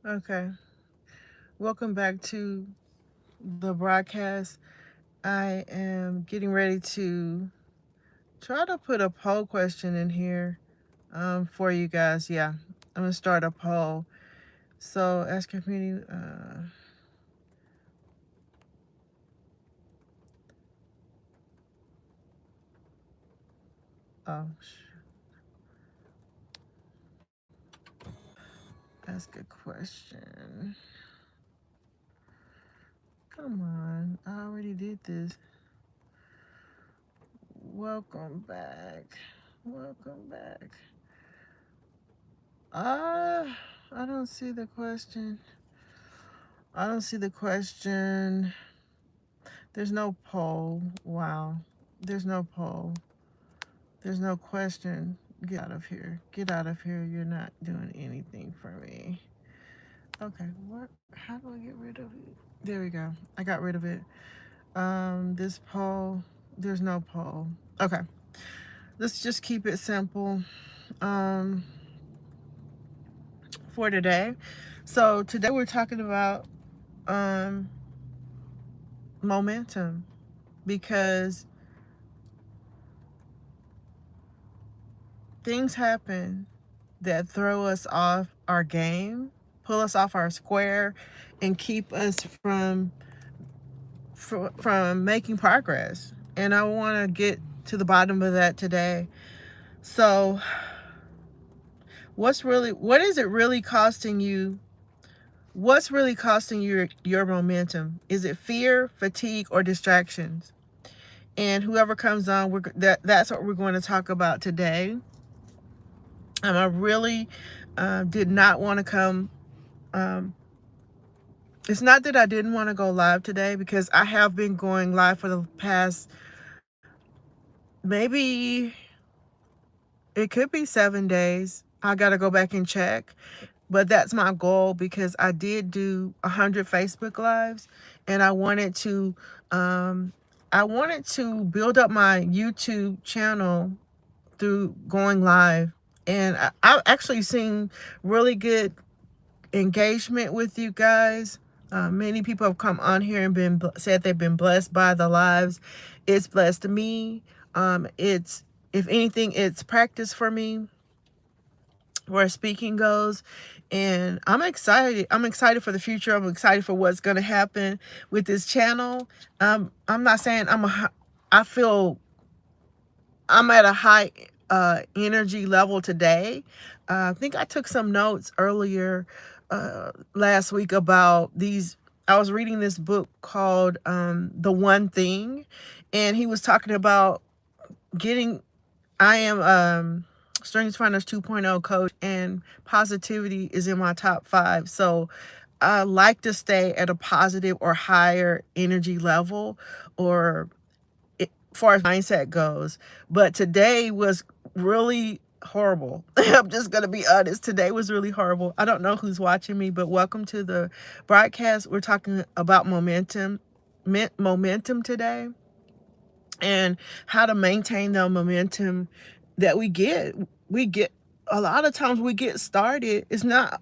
Okay. Welcome back to the broadcast. I am getting ready to try to put a poll question in here for you guys. Yeah, I'm going to start a poll. So, ask your community. Oh, ask a question. Come on. I already did this. Welcome back. Welcome back. I don't see the question. I don't see the question. There's no poll. Wow. There's no poll. There's no question. Get out of here. Get out of here. You're not doing anything for me. Okay. What? How do I get rid of it? There we go. I got rid of it. This poll. There's no poll. Okay. Let's just keep it simple. Um, for today. So today we're talking about um momentum because things happen that throw us off our game, pull us off our square, and keep us from making progress. And I want to get to the bottom of that today. So, what is it really costing you? What's really costing you your momentum? Is it fear, fatigue, or distractions? And whoever comes on, that's what we're going to talk about today. I really did not want to come. Um, it's not that I didn't want to go live today because I have been going live for the past maybe it could be 7 days. I got to go back and check. But that's my goal because I did do 100 Facebook lives and um, I wanted to build up my YouTube channel through going live. And I've actually seen really good engagement with you guys. Many people have come on here and said they've been blessed by the lives. It's blessed me. It's if anything, it's practice for me where speaking goes, and I'm excited. I'm excited for the future. I'm excited for what's going to happen with this channel. I'm not saying I feel I'm at a high energy level today. I think I took some notes earlier last week about these. I was reading this book called The One Thing, and he was talking about getting. I am Strengths Finders 2.0 coach, and positivity is in my top 5. So I like to stay at a positive or higher energy level, or far as mindset goes. But today was really horrible. I'm just going to be honest. Today was really horrible. I don't know who's watching me, but welcome to the broadcast. We're talking about momentum today, and how to maintain the momentum that we get a lot of times we get started.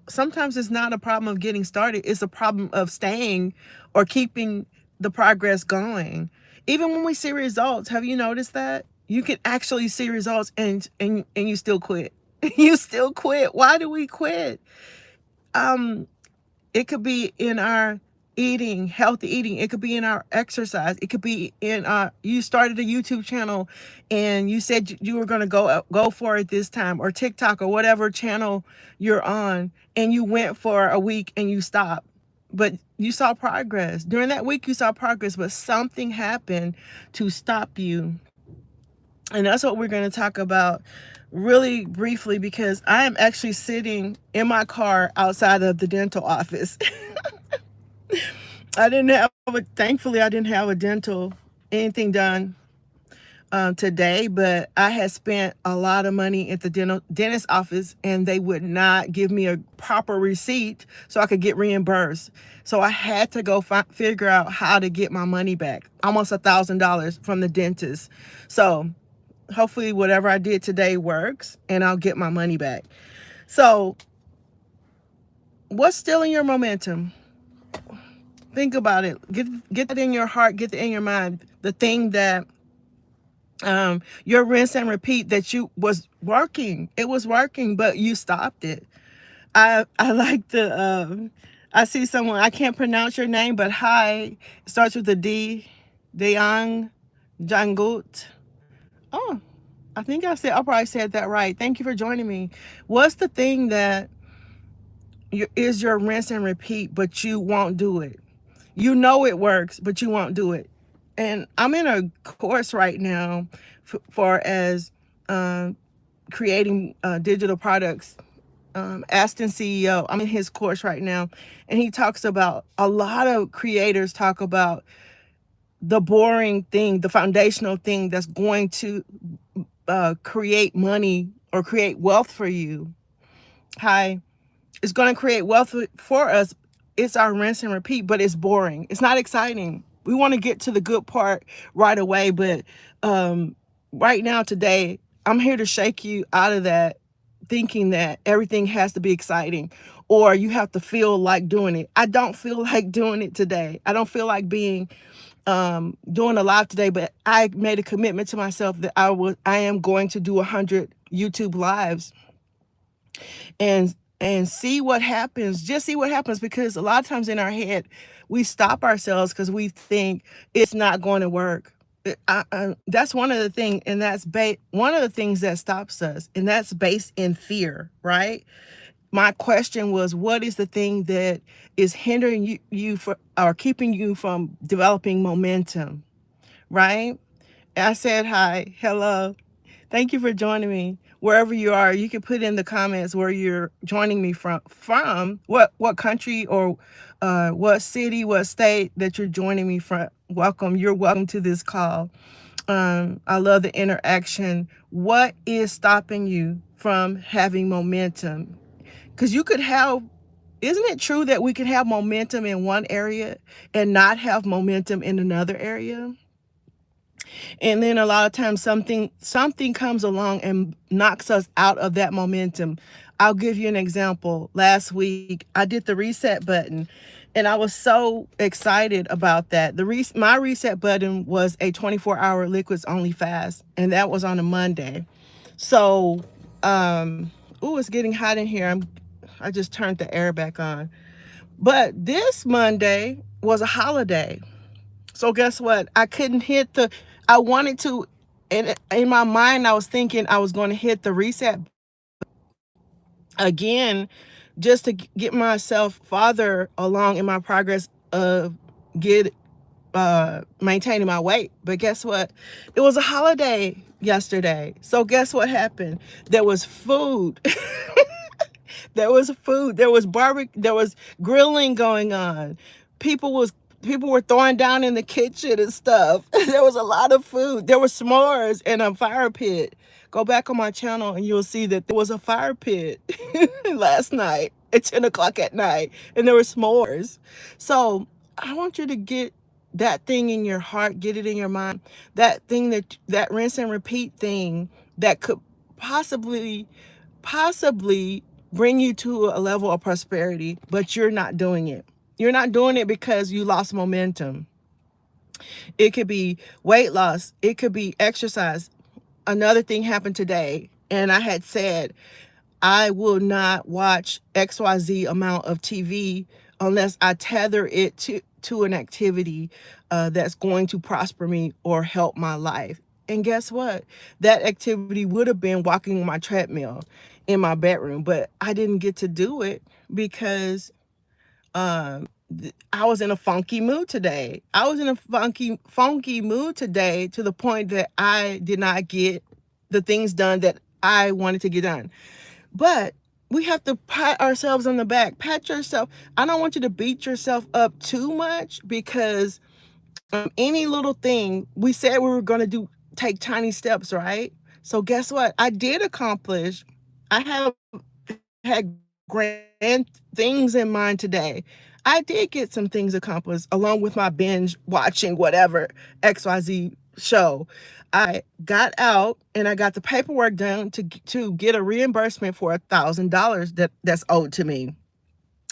Sometimes it's not a problem of getting started, it's a problem of staying or keeping the progress going. Even when we see results, have you noticed that you can actually see results and you still quit? You still quit. Why do we quit? um it could be in our eating, healthy eating. It could be in our exercise. It could be in you started a YouTube channel and you said you were going to go for it this time, or TikTok, or whatever channel you're on, and you went for a week and you stopped. But you saw progress. During that week you saw progress, but something happened to stop you. And that's what we're going to talk about really briefly, because I am actually sitting in my car outside of the dental office. Thankfully, I didn't have a dental anything done today, but I had spent a lot of money at the dentist office, and they would not give me a proper receipt so I could get reimbursed. So I had to go figure out how to get my money back, almost $1,000 from the dentist. So hopefully whatever I did today works and I'll get my money back. So What's stealing your momentum? Think about it. Get that in your heart, get that in your mind. The thing that your rinse and repeat that you was working. It was working, but you stopped it. I like the I see someone, I can't pronounce your name, but hi. It starts with a D. Deyang Jangut. Oh, I probably said that right. Thank you for joining me. What's the thing that is your rinse and repeat, but you won't do it? You know it works, but you won't do it. And I'm in a course right now for as creating digital products. Aston CEO, I'm in his course right now, and he talks about, a lot of creators talk about the boring thing, the foundational thing that's going to create money or create wealth for you. Hi, it's going to create wealth for us. It's our rinse and repeat, but it's boring. It's not exciting. We want to get to the good part right away, but right now, today, I'm here to shake you out of that thinking that everything has to be exciting or you have to feel like doing it. I don't feel like doing it today. I don't feel like being doing a live today, but I made a commitment to myself that I am going to do 100 YouTube lives and see what happens. Just see what happens, because a lot of times in our head we stop ourselves because we think it's not going to work. That's one of the things, and that's one of the things that stops us, and that's based in fear, right? My question was, what is the thing that is hindering you for, or keeping you from developing momentum, right? I said hi, hello. Thank you for joining me. Wherever you are, you can put in the comments where you're joining me from, what country or what city, what state that you're joining me from. Welcome. You're welcome to this call. I love the interaction. What is stopping you from having momentum? Because you could have, isn't it true that we could have momentum in one area and not have momentum in another area? And then a lot of times something comes along and knocks us out of that momentum. I'll give you an example. Last week I did the reset button, and I was so excited about that. My reset button was a 24-hour liquids only fast, and that was on a Monday. So it's getting hot in here. I just turned the air back on. But this Monday was a holiday. So guess what? I wanted to, and in my mind, I was thinking I was going to hit the reset again, just to get myself farther along in my progress of maintaining my weight. But guess what? It was a holiday yesterday. So guess what happened? There was food. There was food. There was barbecue. There was grilling going on. People was people were throwing down in the kitchen and stuff. There was a lot of food. There were s'mores in a fire pit. Go back on my channel and you'll see that there was a fire pit last night at 10 o'clock at night, and there were s'mores. So I want you to get that thing in your heart, get it in your mind. That thing, that rinse and repeat thing that could possibly bring you to a level of prosperity, but you're not doing it. You're not doing it because you lost momentum. It could be weight loss. It could be exercise. Another thing happened today, and I had said, I will not watch XYZ amount of TV unless I tether it to an activity that's going to prosper me or help my life. And guess what? That activity would have been walking on my treadmill in my bedroom, but I didn't get to do it because I was in a funky mood today. I was in a funky mood today, to the point that I did not get the things done that I wanted to get done. But we have to pat ourselves on the back. Pat yourself. I don't want you to beat yourself up too much, because any little thing, we said we were going to take tiny steps, right? So guess what? I did accomplish. I have had grand things in mind today. I did get some things accomplished along with my binge watching whatever XYZ show. I got out and I got the paperwork done to get a reimbursement for $1,000 that's owed to me.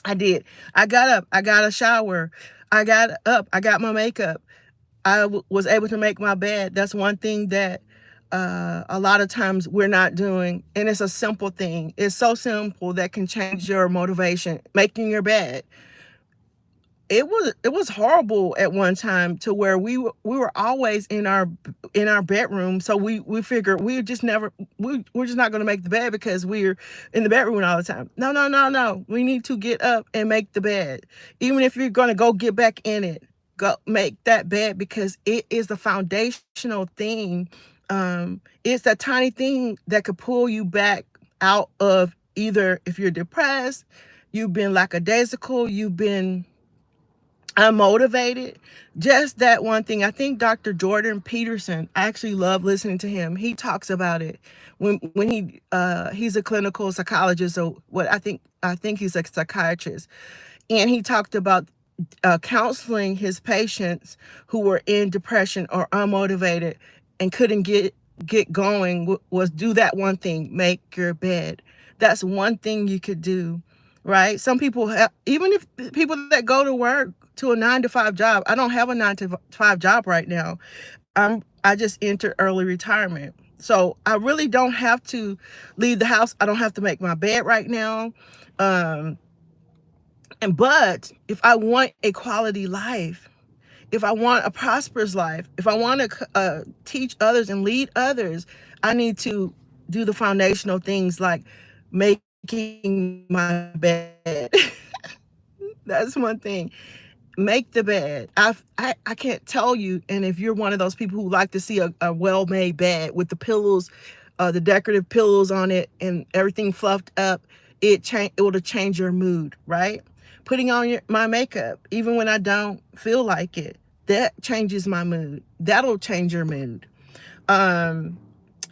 I did. I got up. I got a shower. I got up. I got my makeup. Was able to make my bed. That's one thing that a lot of times we're not doing. And it's a simple thing. It's so simple that can change your motivation. Making your bed. It was horrible at one time, to where we were always in our bedroom. So we figured we're just not going to make the bed because we're in the bedroom all the time. No, no, no, no, we need to get up and make the bed. Even if you're going to go get back in it, go make that bed, because it is the foundational thing. It's that tiny thing that could pull you back out of, either if you're depressed, you've been lackadaisical, you've been unmotivated. Just that one thing. I think Dr. Jordan Peterson, I actually love listening to him. He talks about it when he's a clinical psychologist, or what I think he's a psychiatrist, and he talked about counseling his patients who were in depression or unmotivated and couldn't get going, was do that one thing: make your bed. That's one thing you could do, right? Some people have, even if people that go to work to a 9 to 5 job. I don't have a 9 to 5 job right now. I just entered early retirement, so I really don't have to leave the house. I don't have to make my bed right now. um but if I want a quality life, if I want a prosperous life, if I want to teach others and lead others, I need to do the foundational things like making my bed. That's one thing. Make the bed. I can't tell you. And if you're one of those people who like to see a well-made bed with the pillows, the decorative pillows on it, and everything fluffed up, it will change your mood, right? Putting on my makeup, even when I don't feel like it, that changes my mood. That'll change your mood. Um,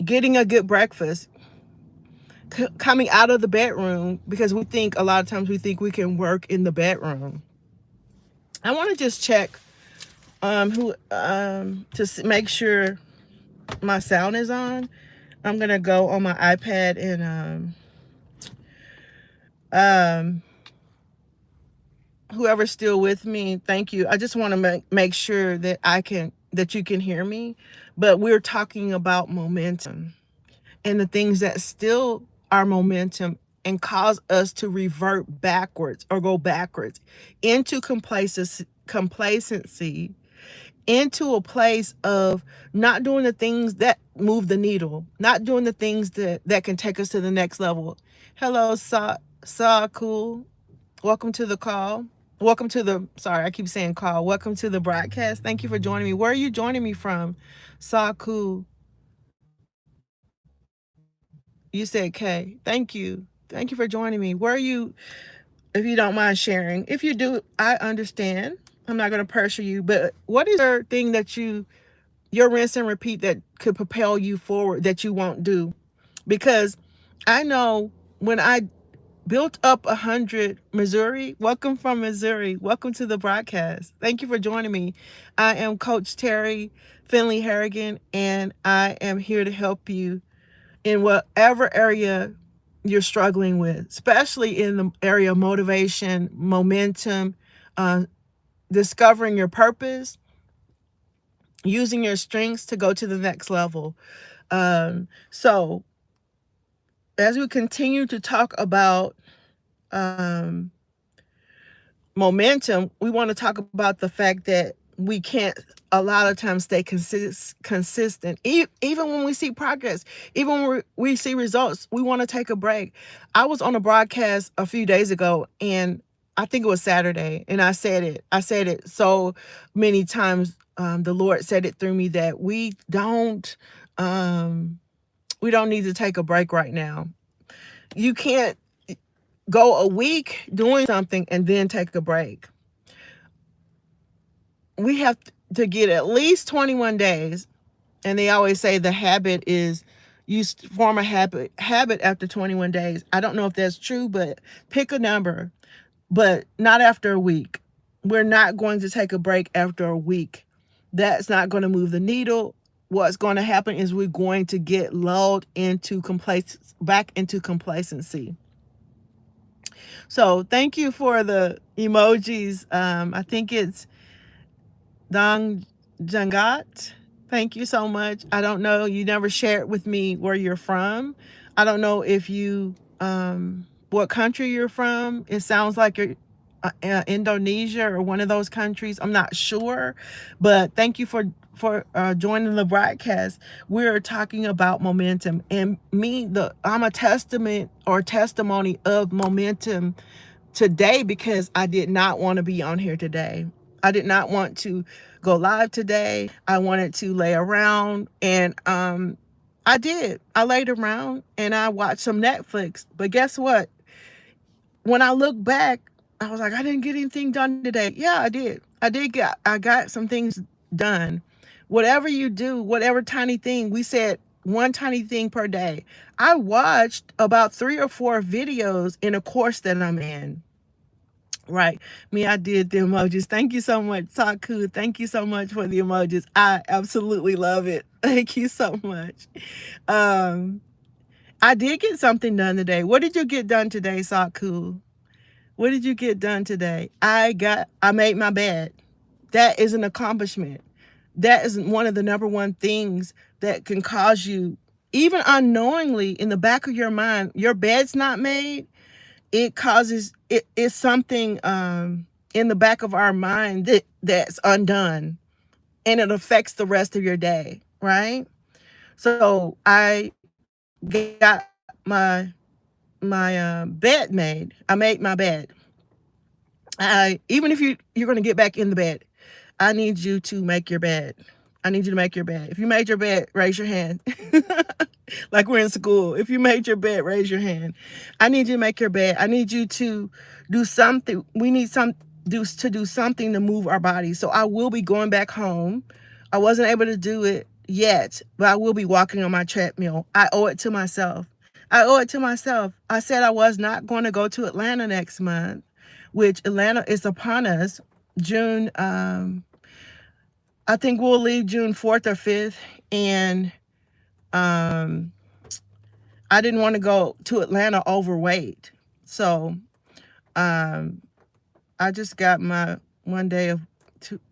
Getting a good breakfast, coming out of the bedroom, because a lot of times we think we can work in the bedroom. I want to just check who to make sure my sound is on. I'm gonna go on my iPad and um whoever's still with me, thank you. I just want to make sure that you can hear me. But we're talking about momentum and the things that still are momentum and cause us to revert backwards or go backwards into complacency, into a place of not doing the things that move the needle, not doing the things that can take us to the next level. Hello, Cool. Welcome to the call. Welcome to the, sorry, I keep saying call. Welcome to the broadcast. Thank you for joining me. Where are you joining me from? Cool. You said K. Thank you. Thank you for joining me. Where are you, if you don't mind sharing? If you do, I understand. I'm not going to pressure you, but what is your thing that your rinse and repeat that could propel you forward that you won't do? Because I know when I built up 100, Missouri, welcome from Missouri. Welcome to the broadcast. Thank you for joining me. I am Coach Terry Finley Harrigan, and I am here to help you in whatever area you're struggling with, especially in the area of motivation, momentum, uh, discovering your purpose, using your strengths to go to the next level. So as we continue to talk about um, momentum, we want to talk about the fact that we can't a lot of times stay consistent. Even when we see progress, even when we see results, we want to take a break. I was on a broadcast a few days ago, and I think it was Saturday, and I said it so many times. The Lord said it through me that um, we don't need to take a break right now. You can't go a week doing something and then take a break. We have to get at least 21 days. And they always say the habit is you form a habit after 21 days. I don't know if that's true, but pick a number, but not after a week. We're not going to take a break after a week. That's not going to move the needle. What's going to happen is we're going to get lulled into back into complacency. So thank you for the emojis. I think it's Dong Jangat. Thank you so much. I don't know. You never shared with me where you're from. I don't know if you, what country you're from. It sounds like you're Indonesia or one of those countries. I'm not sure, but thank you for joining the broadcast. We're talking about momentum, and I'm a testament or testimony of momentum today because I did not want to be on here today. I did not want to go live today. I wanted to lay around, and I did. I laid around and I watched some Netflix. But guess what? When I look back, I was like, I didn't get anything done today. Yeah, I did. I got some things done. Whatever you do, whatever tiny thing, we said one tiny thing per day. I watched about 3 or 4 videos in a course that I'm in. Right. Me, I did the emojis. Thank you so much, Taku. Thank you so much for the emojis. I absolutely love it. Thank you so much. Um, I did get something done today. What did you get done today, Saku? What did you get done today? I made my bed. That is an accomplishment. That is one of the number one things that can cause you, even unknowingly in the back of your mind, your bed's not made. It causes it's something in the back of our mind that's undone, and it affects the rest of your day, right? So I got my bed made. I made my bed. I Even if you're going to get back in the bed, I need you to make your bed. I need you to make your bed. If you made your bed, raise your hand. Like we're in school. If you made your bed, raise your hand. I need you to make your bed. I need you to do something. We need to do something to move our bodies. So I will be going back home. I wasn't able to do it yet, but I will be walking on my treadmill. I owe it to myself. I owe it to myself. I said I was not going to go to Atlanta next month, which Atlanta is upon us. June, I think we'll leave June 4th or 5th. And um, I didn't want to go to Atlanta overweight. So um, I just got my one day of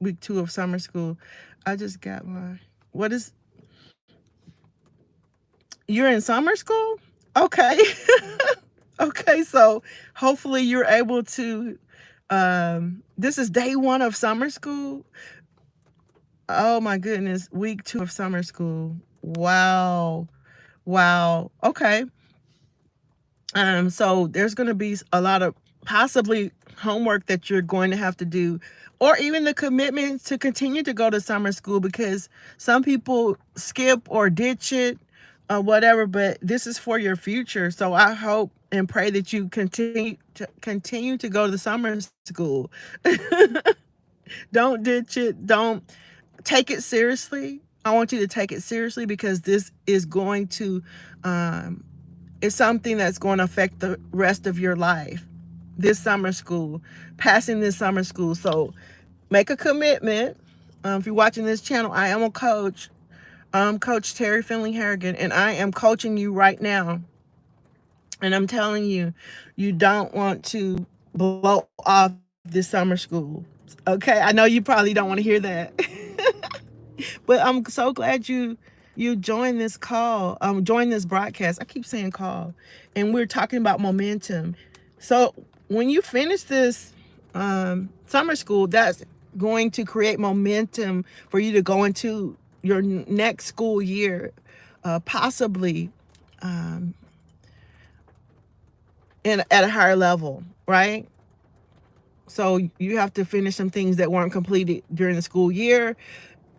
week 2 of summer school. I just got my, what is, you're in summer school? Okay. Okay. So hopefully you're able to, this is day 1 of summer school. Oh my goodness. Week 2 of summer school. Wow. Wow. Okay. So there's going to be a lot of possibly homework that you're going to have to do, or even the commitment to continue to go to summer school, because some people skip or ditch it or whatever, but this is for your future. So I hope and pray that you continue to go to summer school. Don't ditch it. Don't take it seriously. I want you to take it seriously, because this is going to it's something that's going to affect the rest of your life. This summer school, passing this summer school. So make a commitment. If you're watching this channel, I am a coach. I'm Coach Terry Finley Harrigan, and I am coaching you right now. And I'm telling you, you don't want to blow off this summer school. Okay, I know you probably don't want to hear that. But I'm so glad you joined this call, joined this broadcast. I keep saying call, and we're talking about momentum. So when you finish this summer school, that's going to create momentum for you to go into your next school year, possibly at a higher level, right? So you have to finish some things that weren't completed during the school year.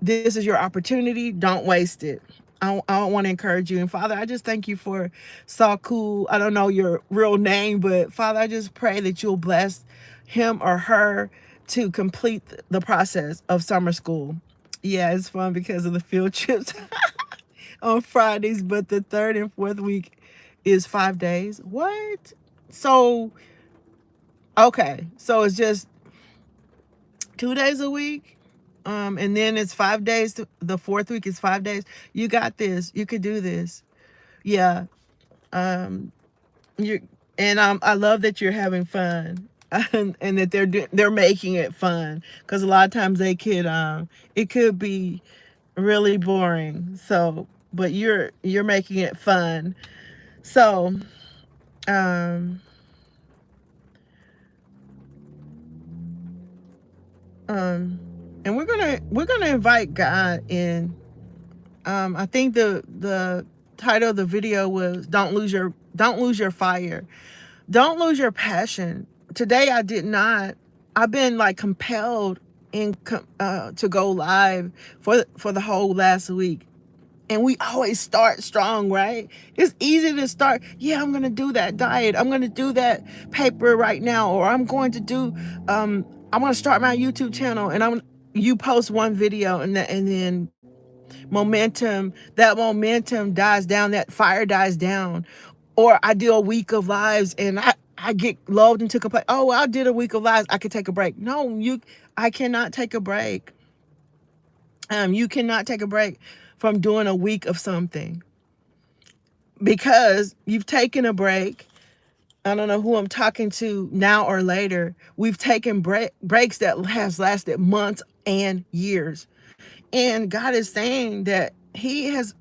This is your opportunity. Don't waste it. I want to encourage you. And Father, I just thank you for Saku. I don't know your real name, but Father, I just pray that you'll bless him or her to complete the process of summer school. Yeah, it's fun because of the field trips on Fridays, but the 3rd and 4th week is 5 days. What? So, okay. So it's just 2 days a week. And then it's 5 days. The 4th week is 5 days. You got this. You could do this. Yeah. Um, you And I love that you're having fun. And that they're making it fun, because a lot of times it could be really boring. So, but you're making it fun. So, um, um, and we're gonna invite God in. I think the title of the video was don't lose your fire, don't lose your passion. Today I did not. I've been like compelled to go live for the whole last week. And we always start strong, right? It's easy to start. Yeah, I'm gonna do that diet. I'm gonna do that paper right now, or I'm going to do. I'm gonna start my YouTube channel, and you post one video, and then momentum dies down. That fire dies down. Or I do a week of lives, and I get lulled into complaint. Oh, well, I did a week of lives. I could take a break. No, I cannot take a break. You cannot take a break from doing a week of something, because you've taken a break. I don't know who I'm talking to now or later. We've taken breaks that has lasted months and years. And God is saying that He has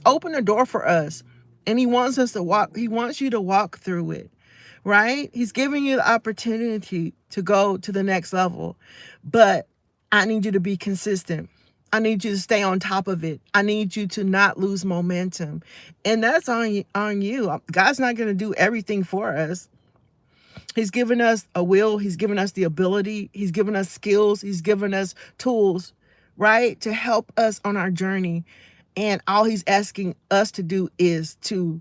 opened a door for us. And He wants us to walk, He wants you to walk through it, right? He's giving you the opportunity to go to the next level. But I need you to be consistent. I need you to stay on top of it. I need you to not lose momentum. And that's on you. God's not going to do everything for us. He's given us a will. He's given us the ability. He's given us skills. He's given us tools, right, to help us on our journey. And all He's asking us to do is to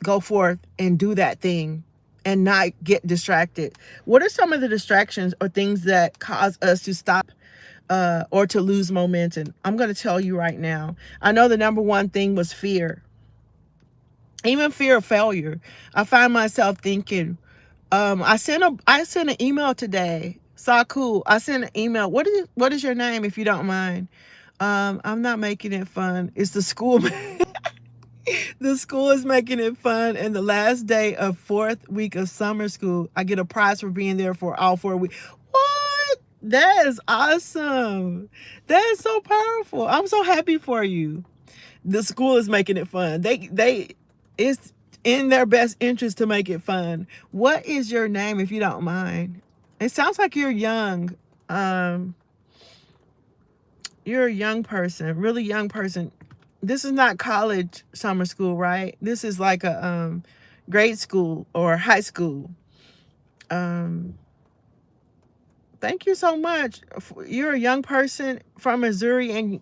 go forth and do that thing and not get distracted. What are some of the distractions or things that cause us to stop or to lose momentum? I'm going to tell you right now. I know the number one thing was fear, even fear of failure. I find myself thinking, I sent an email today. So cool. I sent an email. What is your name, if you don't mind? I'm not making it fun. It's the school. The school is making it fun. And the last day of 4th week of summer school, I get a prize for being there for all 4 weeks. What? That is awesome. That is so powerful. I'm so happy for you. The school is making it fun. It's in their best interest to make it fun. What is your name, if you don't mind? It sounds like you're young. Um, you're a young person, really young person. This is not college summer school, right? This is like a grade school or high school. Um, Thank you so much. You're a young person from Missouri, and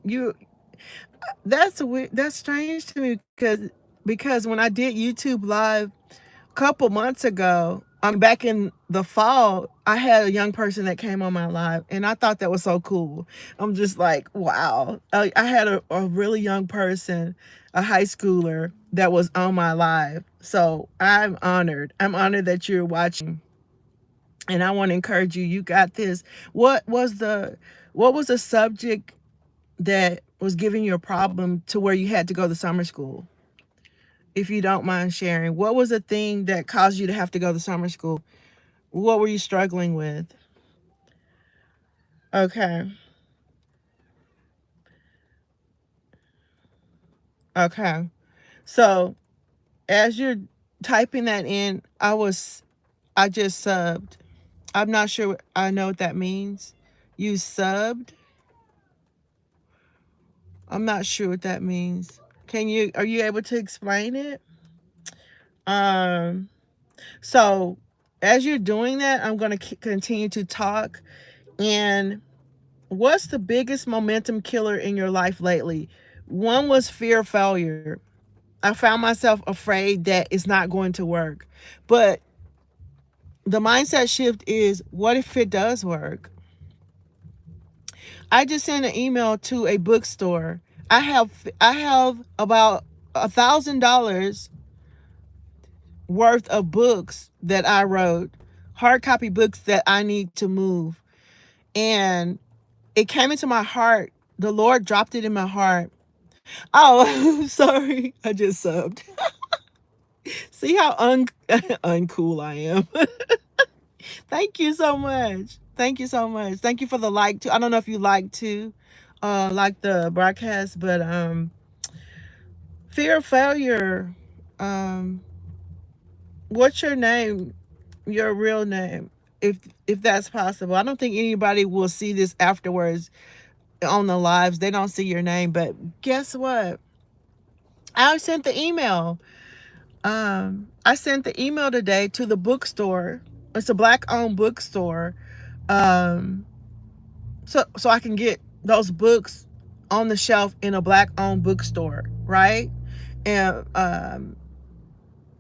that's strange to me, because when I did YouTube live a couple months ago, back in the fall, I had a young person that came on my live, and I thought that was so cool. I'm just like, wow. I had a really young person, a high schooler, that was on my live. So I'm honored. I'm honored that you're watching. And I want to encourage you. You got this. What was the subject that was giving you a problem to where you had to go to summer school? If you don't mind sharing, what was the thing that caused you to have to go to summer school? What were you struggling with? Okay. Okay. So as you're typing that in, I just subbed. I'm not sure I know what that means. You subbed? I'm not sure what that means. Are you able to explain it? Um, so as you're doing that, I'm going to continue to talk. And what's the biggest momentum killer in your life lately? One was fear of failure. I found myself afraid that it's not going to work. But the mindset shift is, what if it does work? I just sent an email to a bookstore. I have about $1,000 worth of books that I wrote, hard copy books that I need to move. And it came into my heart. The Lord dropped it in my heart. Oh, sorry. I just subbed. See how uncool I am. Thank you so much. Thank you so much. Thank you for the like too. I don't know if you like the broadcast, but fear of failure. Um, what's your name? Your real name, if that's possible. I don't think anybody will see this afterwards on the lives. They don't see your name, but guess what? I sent the email. I sent the email today to the bookstore. It's a black-owned bookstore. Um, so I can get those books on the shelf in a black-owned bookstore, right? And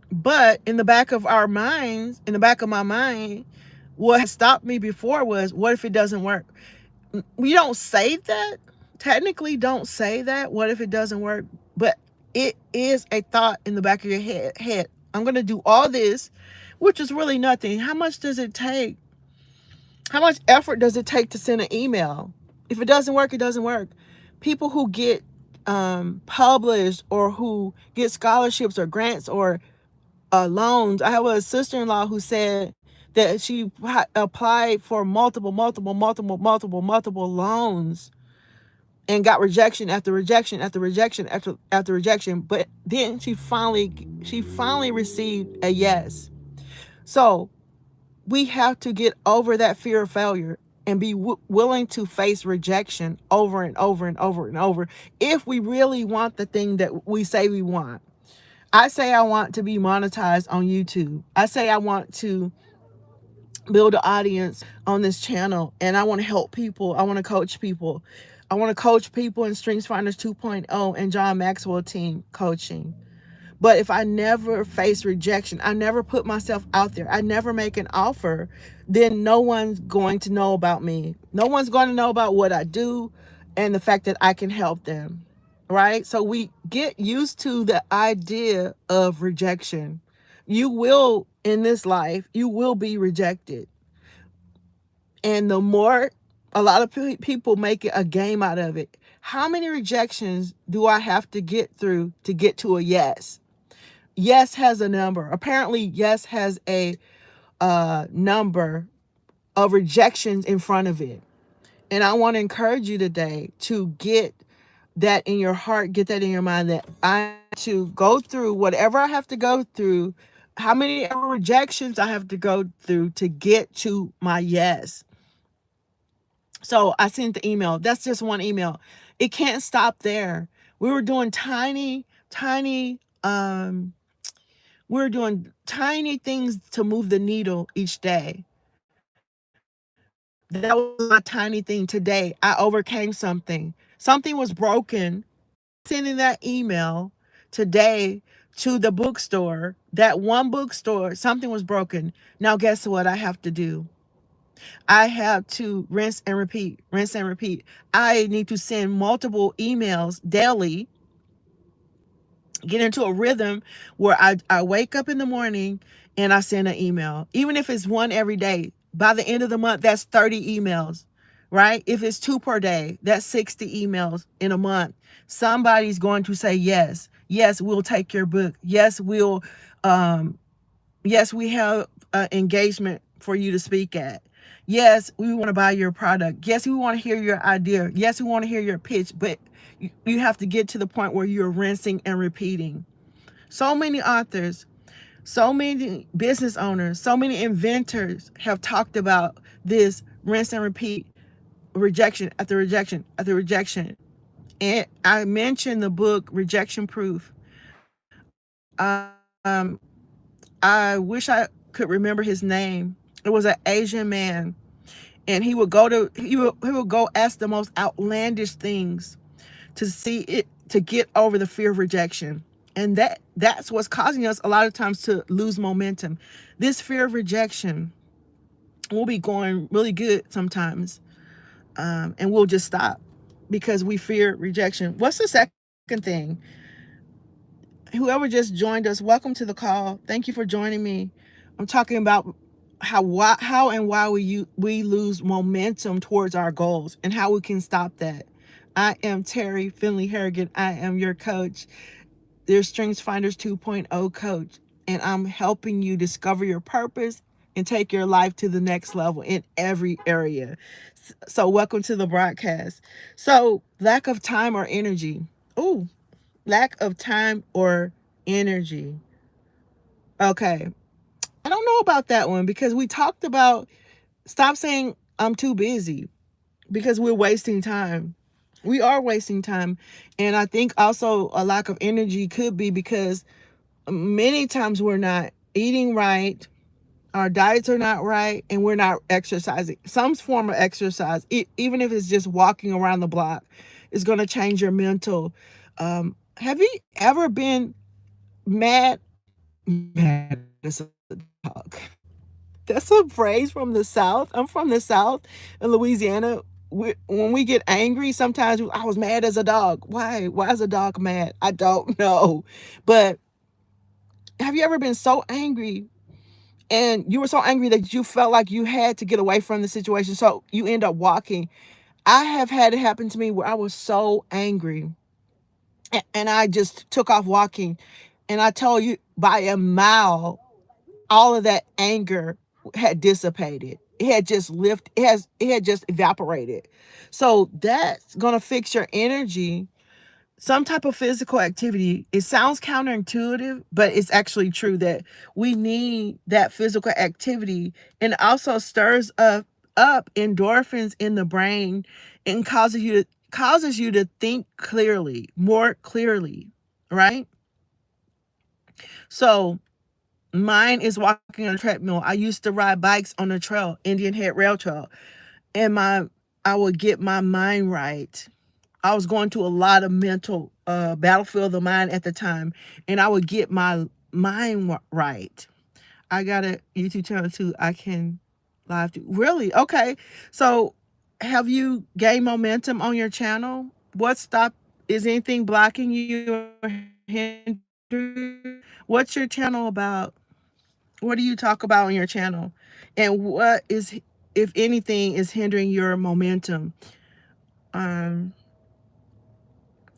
but in the back of our minds, in the back of my mind, what has stopped me before was, what if it doesn't work? We don't say that, technically don't say that, what if it doesn't work, but it is a thought in the back of your head. I'm going to do all this, which is really nothing. How much does it take? How much effort does it take to send an email? If it doesn't work, it doesn't work. People who get published, or who get scholarships or grants or loans. I have a sister-in-law who said that she applied for multiple loans and got rejection after rejection after rejection after rejection. But then she finally received a yes. So we have to get over that fear of failure and be willing to face rejection over and over and over and over if we really want the thing that we say we want. I say I want to be monetized on YouTube. I say I want to build an audience on this channel, and I want to help people. I want to coach people. I want to coach people in Strengths Finders 2.0 and John Maxwell team coaching. But if I never face rejection, I never put myself out there, I never make an offer, then no one's going to know about me. No one's going to know about what I do and the fact that I can help them. Right? So we get used to the idea of rejection. You will, in this life, you will be rejected. And the more, a lot of people make it a game out of it. How many rejections do I have to get through to get to a yes? Yes has a number. Apparently, yes has a number of rejections in front of it. And I want to encourage you today to get that in your heart, get that in your mind, that I to go through whatever I have to go through, how many ever rejections I have to go through to get to my yes. So I sent the email. That's just one email. It can't stop there. We were doing tiny we're doing tiny things to move the needle each day. That was my tiny thing today. I overcame something. Something was broken. Sending that email today to the bookstore, that one bookstore, something was broken. Now, guess what I have to do? I have to rinse and repeat, rinse and repeat. I need to send multiple emails daily, get into a rhythm where I wake up in the morning and I send an email, even if it's one every day. By the end of the month, that's 30 emails, right? If it's 2 per day, that's 60 emails in a month. Somebody's going to say yes. Yes, we'll take your book. Yes, yes, we have engagement for you to speak at. Yes, we want to buy your product. Yes, we want to hear your idea. Yes, we want to hear your pitch. But you have to get to the point where you're rinsing and repeating. So many authors, so many business owners, so many inventors have talked about this rinse and repeat, rejection after rejection after rejection. And I mentioned the book Rejection Proof. I wish I could remember his name. It was an Asian man, and he would go ask the most outlandish things to see it, to get over the fear of rejection. And that's what's causing us a lot of times to lose momentum. This fear of rejection will be going really good sometimes, and we'll just stop because we fear rejection. What's the second thing? Whoever just joined us, welcome to the call. Thank you for joining me. I'm talking about how and why we lose momentum towards our goals and how we can stop that. I am Terry Finley Harrigan. I am your coach, your Strengths Finders 2.0 coach. and I'm helping you discover your purpose and take your life to the next level in every area. So, welcome to the broadcast. So, lack of time or energy. Ooh, lack of time or energy. Okay. I don't know about that one because we talked about stop saying I'm too busy because we're wasting time. We are wasting time. And I think also a lack of energy could be because many times we're not eating right, our diets are not right, and we're not exercising. Some form of exercise, even if it's just walking around the block, is going to change your mental. Have you ever been mad? Mad as a dog. That's a phrase from the South. I'm from the South in Louisiana. When we get angry, sometimes I was mad as a dog. Why? Why is a dog mad? I don't know. But have you ever been so angry and you were so angry that you felt like you had to get away from the situation? So you end up walking. I have had it happen to me where I was so angry and I just took off walking. And I tell you, by a mile, all of that anger had dissipated. It had just it had just evaporated. So that's gonna fix your energy. Some type of physical activity. It sounds counterintuitive, but it's actually true that we need that physical activity, and also stirs up endorphins in the brain and causes you to think clearly, more clearly, right? So mine is walking on a treadmill. I used to ride bikes on the trail, Indian Head Rail Trail, and I would get my mind right. I was going to a lot of mental battlefield of the mind at the time, and I would get my mind right. I got a YouTube channel too. I can live to really okay. So, have you gained momentum on your channel? What stop is anything blocking you or hindering you? What's your channel about? What do you talk about on your channel? And what is, if anything, is hindering your momentum? Um,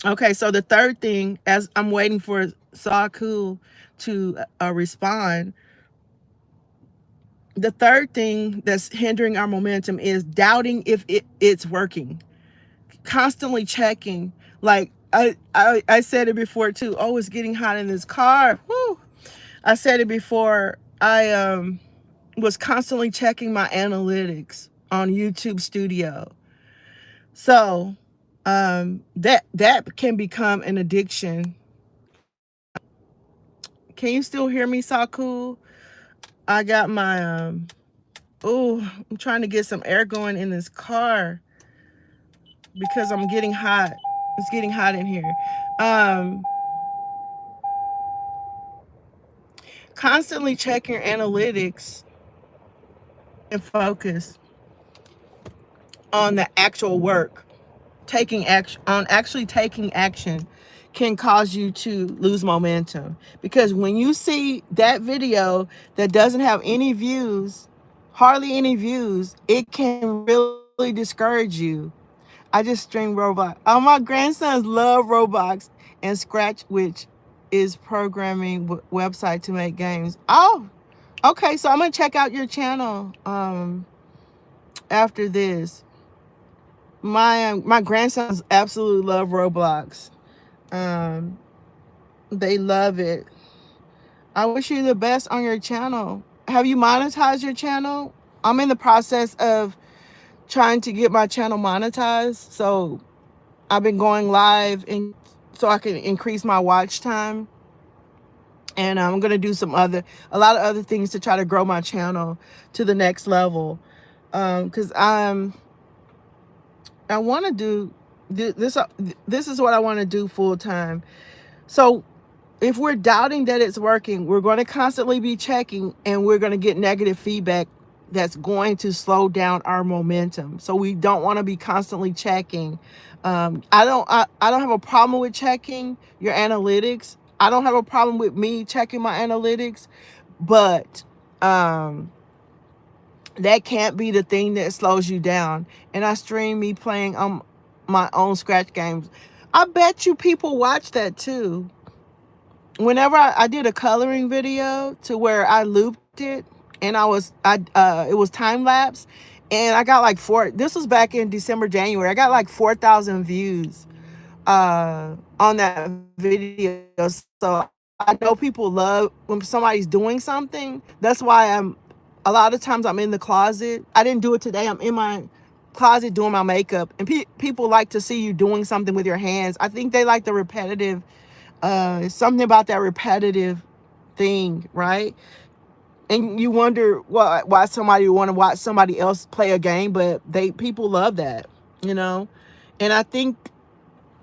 okay, so the third thing, as I'm waiting for Saku to respond, the third thing that's hindering our momentum is doubting if it's working. Constantly checking. Like I said it before too. Oh, it's getting hot in this car. Woo. I said it before. I was constantly checking my analytics on YouTube Studio. So that can become an addiction. Can you still hear me, Saku? I got my oh, I'm trying to get some air going in this car because I'm getting hot. It's getting hot in here. Um Constantly check your analytics and focus on the actual work. Taking action on actually taking action can cause you to lose momentum, because when you see that video that doesn't have any views, hardly any views, it can really discourage you. I just stream Roblox. Oh, my grandsons love Roblox and Scratch, which is programming website to make games. Oh, okay, so I'm gonna check out your channel after this. My grandsons absolutely love Roblox. Um, they love it. I wish you the best on your channel. Have you monetized your channel? I'm in the process of trying to get my channel monetized. So I've been going live and so I can increase my watch time. And I'm going to do a lot of other things to try to grow my channel to the next level. Cause I want to do this. This is what I want to do full time. So if we're doubting that it's working, we're going to constantly be checking and we're going to get negative feedback that's going to slow down our momentum. So we don't want to be constantly checking. I don't have a problem with checking your analytics. I don't have a problem with me checking my analytics, but that can't be the thing that slows you down. And I stream me playing my own Scratch games. I bet you people watch that too. whenever I did a coloring video to where I looped it, and it was time lapse, and I got like this was back in December, January. I got like 4,000 views on that video. So I know people love when somebody's doing something. That's why a lot of times I'm in the closet. I didn't do it today. I'm in my closet doing my makeup, and people like to see you doing something with your hands. I think they like the repetitive, something about that repetitive thing, right? And you wonder why somebody would want to watch somebody else play a game, but people love that, you know. And I think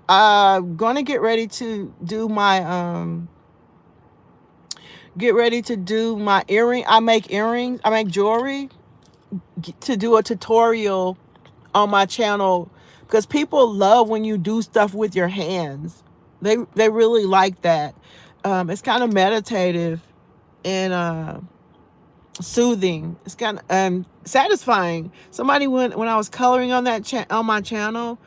I'm gonna get ready to do my earring. I make earrings. I make jewelry, to do a tutorial on my channel, because people love when you do stuff with your hands. They really like that. It's kind of meditative and soothing. It's kind of satisfying. Somebody when I was coloring on on my channel,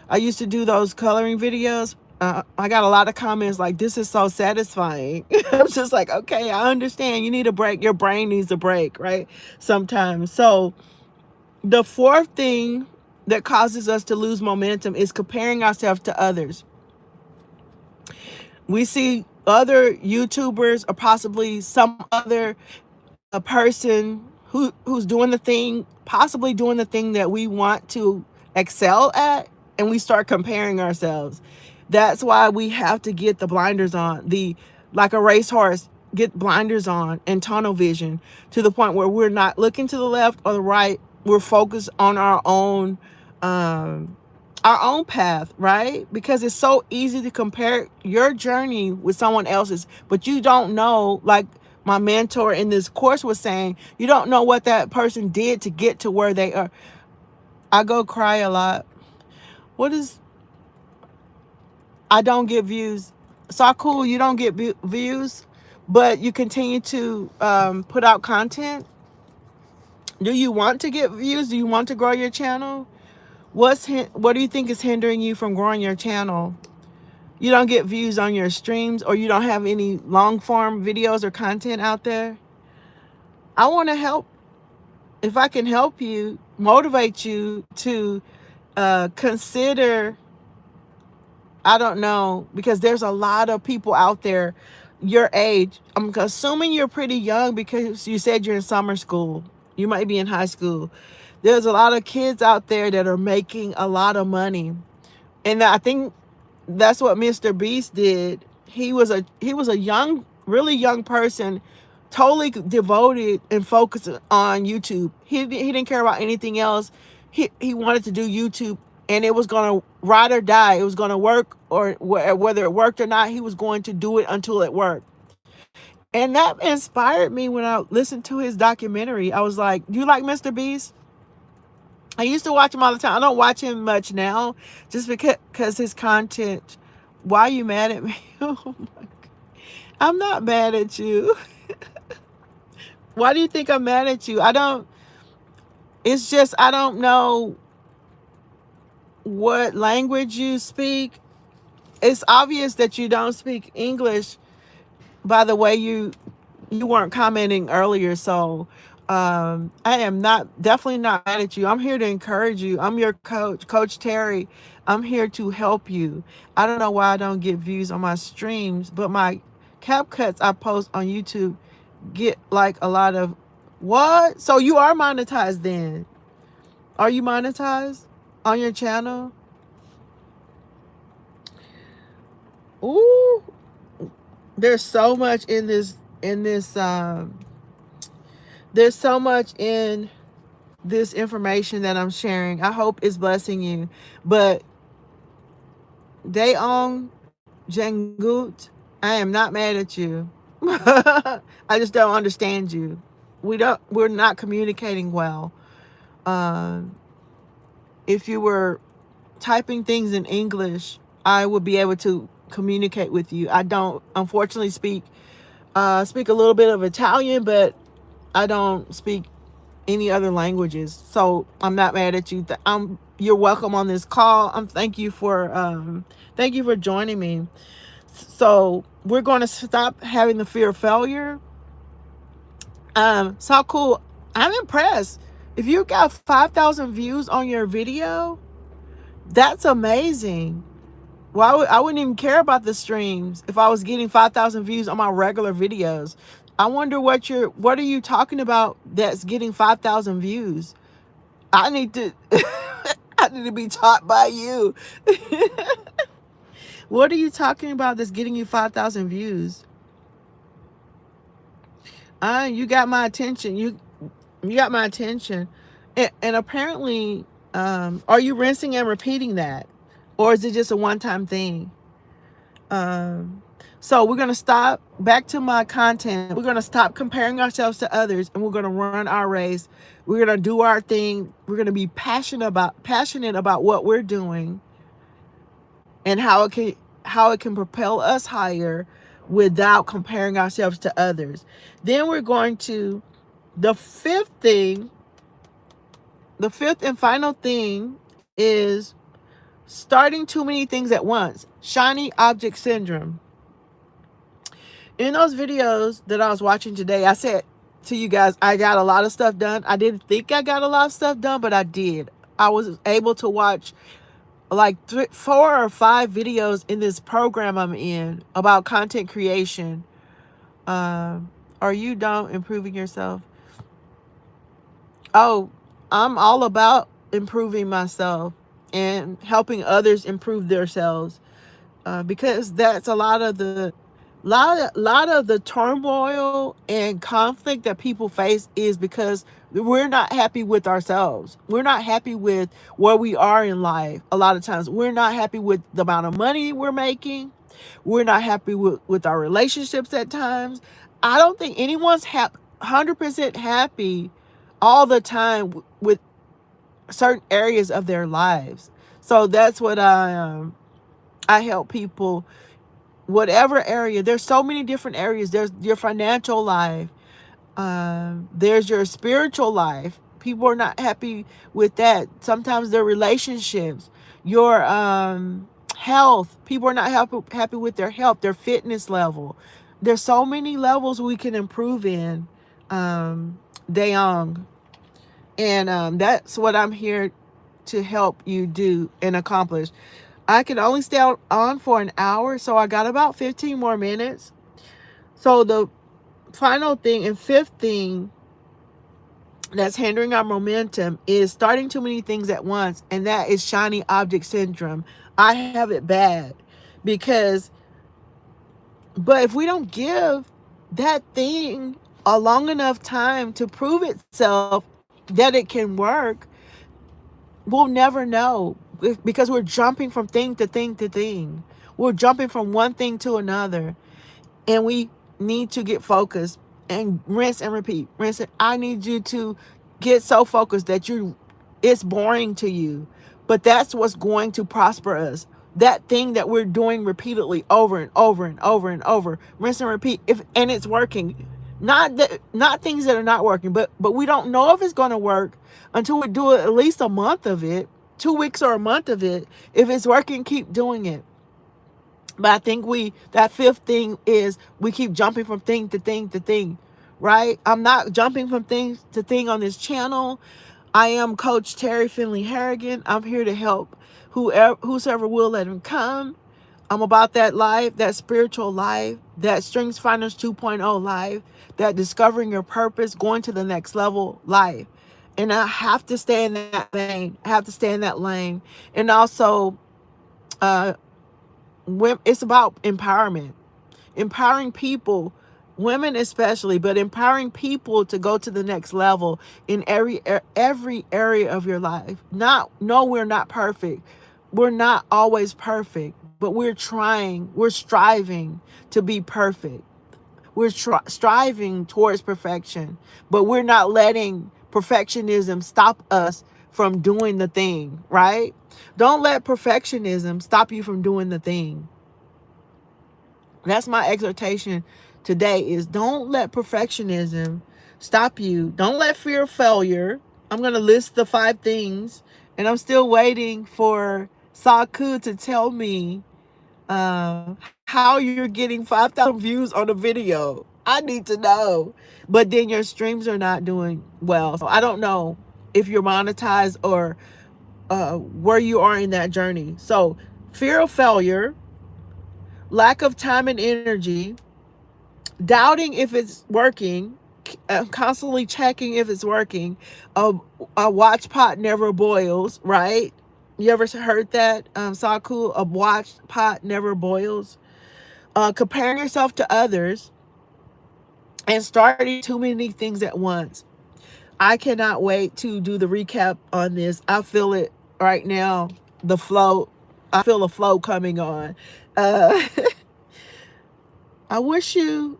I used to do those coloring videos. I got a lot of comments like, "This is so satisfying." I'm just like, okay, I understand. You need a break. Your brain needs a break, right? Sometimes. So the fourth thing that causes us to lose momentum is comparing ourselves to others. We see other YouTubers or possibly some other person who's doing the thing, possibly doing the thing that we want to excel at, and we start comparing ourselves. That's why we have to get the blinders on, like a racehorse, get blinders on and tunnel vision, to the point where we're not looking to the left or the right. We're focused on our own path, right? Because it's so easy to compare your journey with someone else's, but you don't know, like my mentor in this course was saying, you don't know what that person did to get to where they are. I go cry a lot. What is, I don't get views. So cool, you don't get views, but you continue to put out content. Do you want to get views? Do you want to grow your channel? What do you think is hindering you from growing your channel? You don't get views on your streams, or you don't have any long form videos or content out there. I want to help. If I can help you, motivate you to consider, I don't know, because there's a lot of people out there your age. I'm assuming you're pretty young because you said you're in summer school. You might be in high school. There's a lot of kids out there that are making a lot of money. And I think that's what Mr. Beast did. He was a young, really young person, totally devoted and focused on YouTube. He didn't care about anything else. He wanted to do YouTube, and it was gonna ride or die. It was gonna work, or whether it worked or not, he was going to do it until it worked. And that inspired me when I listened to his documentary. I was like, "Do you like Mr. Beast?" I used to watch him all the time. I don't watch him much now, just because his content. Why are you mad at me? Oh my God. I'm not mad at you. Why do you think I'm mad at you? It's just, I don't know what language you speak. It's obvious that you don't speak English by the way you weren't commenting earlier. So I am definitely not mad at you. I'm here to encourage you. I'm your coach, Coach Terry. I'm here to help you. I don't know why I don't get views on my streams, but my cap cuts I post on YouTube get like a lot of, what? So you are monetized then? Are you monetized on your channel? Ooh, there's so much in there's so much in this information that I'm sharing. I hope it's blessing you. But Daong Jengut, I am not mad at you. I just don't understand you. We're not communicating well. If you were typing things in English, I would be able to communicate with you. I don't, unfortunately, speak a little bit of Italian, but I don't speak any other languages. So I'm not mad at you. You're welcome on this call. Thank you for joining me. So we're going to stop having the fear of failure. So cool. I'm impressed. If you got 5,000 views on your video, that's amazing. Well, I wouldn't even care about the streams if I was getting 5,000 views on my regular videos. I wonder what are you talking about that's getting 5,000 views? I need to I need to be taught by you. What are you talking about that's getting you 5,000 views? You got my attention. You got my attention. And apparently, are you rinsing and repeating that? Or is it just a one-time thing? So we're going to stop back to my content. We're going to stop comparing ourselves to others, and we're going to run our race. We're going to do our thing. We're going to be passionate about what we're doing and how it can propel us higher without comparing ourselves to others. Then we're going to the fifth and final thing is starting too many things at once. Shiny object syndrome. In those videos that I was watching today, I said to you guys, I got a lot of stuff done. I didn't think I got a lot of stuff done, but I did. I was able to watch like 4 or 5 videos in this program I'm in about content creation. Are you done improving yourself? Oh, I'm all about improving myself and helping others improve themselves, because that's a lot of the turmoil and conflict that people face is because we're not happy with ourselves. We're not happy with where we are in life. A lot of times we're not happy with the amount of money we're making. We're not happy with our relationships at times. I don't think anyone's 100% happy all the time with certain areas of their lives. So that's what I help people, whatever area. There's so many different areas. There's your financial life. There's your spiritual life. People are not happy with that. Sometimes their relationships, your health. People are not happy with their health, their fitness level. There's so many levels we can improve in, Dayong. And that's what I'm here to help you do and accomplish. I can only stay on for an hour, so I got about 15 more minutes. So the final thing and fifth thing that's hindering our momentum is starting too many things at once, and that is shiny object syndrome. I have it bad but if we don't give that thing a long enough time to prove itself that it can work, we'll never know, because we're jumping from thing to thing to thing. We're jumping from one thing to another, and we need to get focused and rinse and repeat. I need you to get so focused that it's boring to you, but that's what's going to prosper us. That thing that we're doing repeatedly over and over and over and over, rinse and repeat. And it's working. Not things that are not working, but we don't know if it's going to work until we do at least a month of it, 2 weeks or a month of it. If it's working, keep doing it. But I think that fifth thing is we keep jumping from thing to thing to thing, right? I'm not jumping from thing to thing on this channel. I am Coach Terry Finley Harrigan. I'm here to help whosoever will let him come. I'm about that life, that spiritual life, that Strengths Finders 2.0 life, that discovering your purpose, going to the next level life. And I have to stay in that vein. I have to stay in that lane. And also, it's about empowerment. Empowering people, women especially, but empowering people to go to the next level in every area of your life. No, we're not perfect. We're not always perfect, but we're striving to be perfect. We're striving towards perfection, but we're not letting perfectionism stop us from doing the thing, right? Don't let perfectionism stop you from doing the thing. That's my exhortation today, is don't let perfectionism stop you. Don't let fear of failure. I'm going to list the 5 things, and I'm still waiting for Saku to tell me how you're getting 5,000 views on a video. I need to know. But then your streams are not doing well. So I don't know if you're monetized or where you are in that journey. So fear of failure, lack of time and energy, doubting if it's working, constantly checking if it's working. A watch pot never boils, right? You ever heard that? Saku, a watch pot never boils. Comparing yourself to others and starting too many things at once. I cannot wait to do the recap on this. I feel it right now. The flow. I feel the flow coming on. Uh, I wish you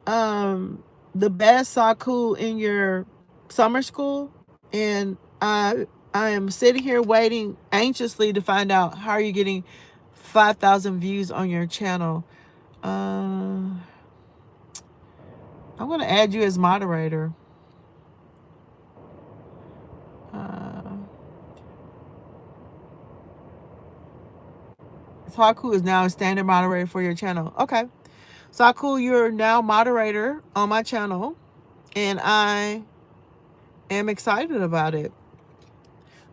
the best, Saku, in your summer school. And I am sitting here waiting anxiously to find out how are you getting 5,000 views on your channel. I'm going to add you as moderator. Saku is now a standard moderator for your channel. Okay. Saku, you're now moderator on my channel, and I am excited about it.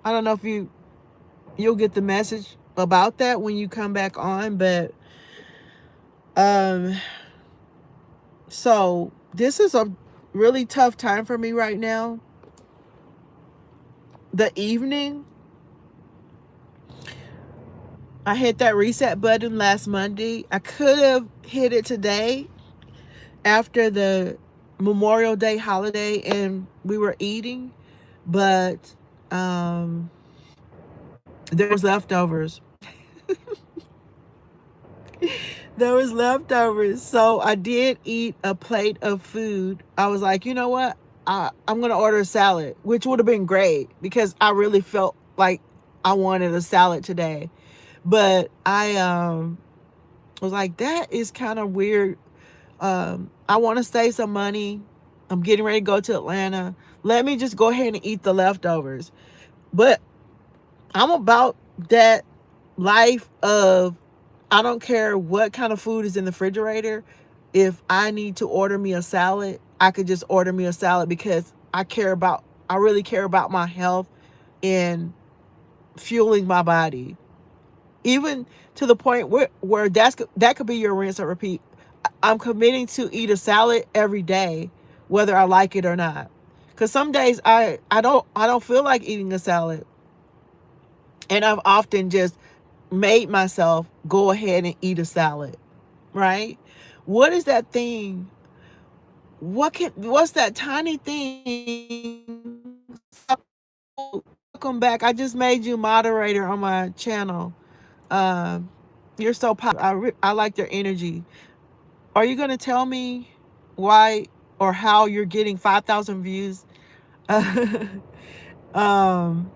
I don't know if you'll get the message about that when you come back on, but so this is a really tough time for me right now. The evening, I hit that reset button last Monday. I could have hit it today after the Memorial Day holiday and we were eating, but there was leftovers. There was leftovers. So I did eat a plate of food. I was like, you know what? I'm going to order a salad, which would have been great because I really felt like I wanted a salad today. But I was like, that is kind of weird. I want to save some money. I'm getting ready to go to Atlanta. Let me just go ahead and eat the leftovers. But I'm about that life of I don't care what kind of food is in the refrigerator. If I need to order me a salad, I could just order me a salad because I really care about my health and fueling my body. Even to the point where that could be your rinse and repeat. I'm committing to eat a salad every day, whether I like it or not. Because some days I don't feel like eating a salad. And I've often just made myself go ahead and eat a salad, right? What is that thing? What's that tiny thing? Welcome back. I just made you moderator on my channel. You're so positive. I like your energy. Are you going to tell me why or how you're getting 5,000 views? um,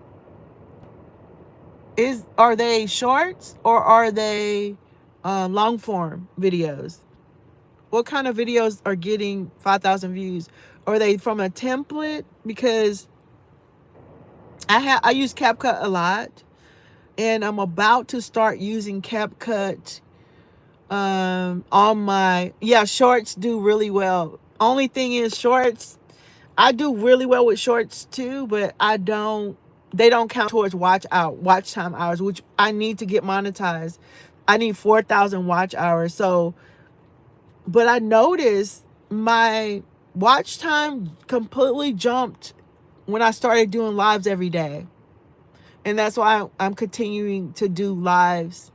are they shorts or are they long form videos? What kind of videos are getting 5,000 views? Are they from a template? Because I use CapCut a lot, and I'm about to start using CapCut on my shorts do really well. Only thing is shorts, I do really well with shorts too, but they don't count towards watch time hours, which I need to get monetized. I need 4,000 watch hours. So, but I noticed my watch time completely jumped when I started doing lives every day. And that's why I'm continuing to do lives.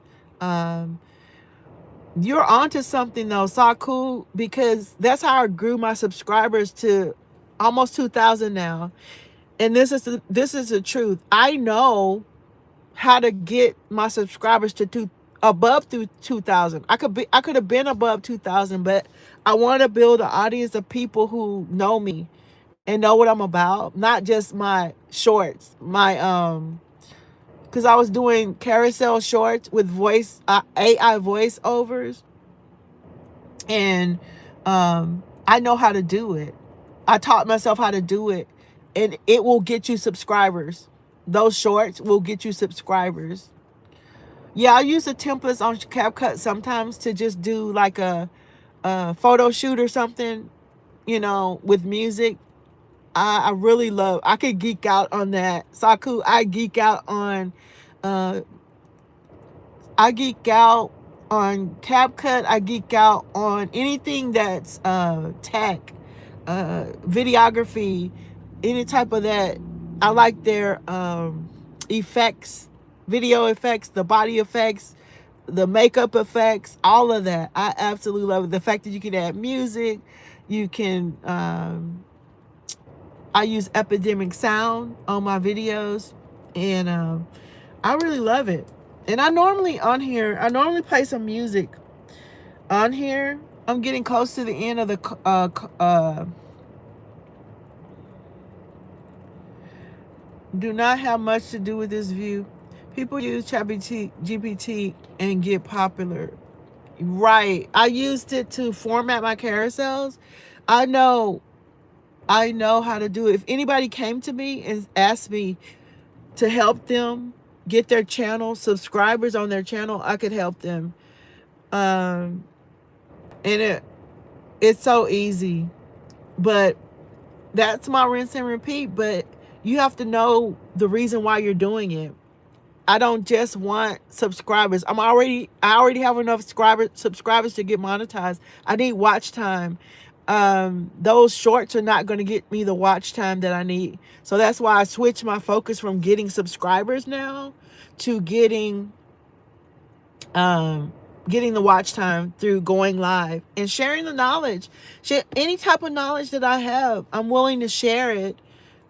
You're onto something though, Saku, because that's how I grew my subscribers to almost 2,000 now. And this is the truth. I know how to get my subscribers to above 2,000. I could have been above 2,000, but I want to build an audience of people who know me and know what I'm about, not just my shorts. Because I was doing carousel shorts with AI voiceovers, and I know how to do it. I taught myself how to do it, and it will get you subscribers. Those shorts will get you subscribers. Yeah, I use the templates on CapCut sometimes to just do like a photo shoot or something, with music. I really love. I could geek out on that. Saku, I geek out on. Uh, I geek out on CapCut. I geek out on anything that's tech, videography, any type of that. I like their effects, video effects, the body effects, the makeup effects, all of that. I absolutely love it. The fact that you can add music, you can. I use epidemic sound on my videos, and I really love it. And I normally play some music on here. I'm getting close to the end of the do not have much to do with this view. People use GPT and get popular. Right. I used it to format my carousels. I know I know how to do it. If anybody came to me and asked me to help them get their channel subscribers on their channel, I could help them. Um and it's so easy. But that's my rinse and repeat. But you have to know the reason why you're doing it. I don't just want subscribers. I already have enough subscribers to get monetized. I need watch time. Those shorts are not going to get me the watch time that I need. So that's why I switched my focus from getting subscribers now to um getting the watch time through going live and sharing the knowledge. Any type of knowledge that I have, I'm willing to share it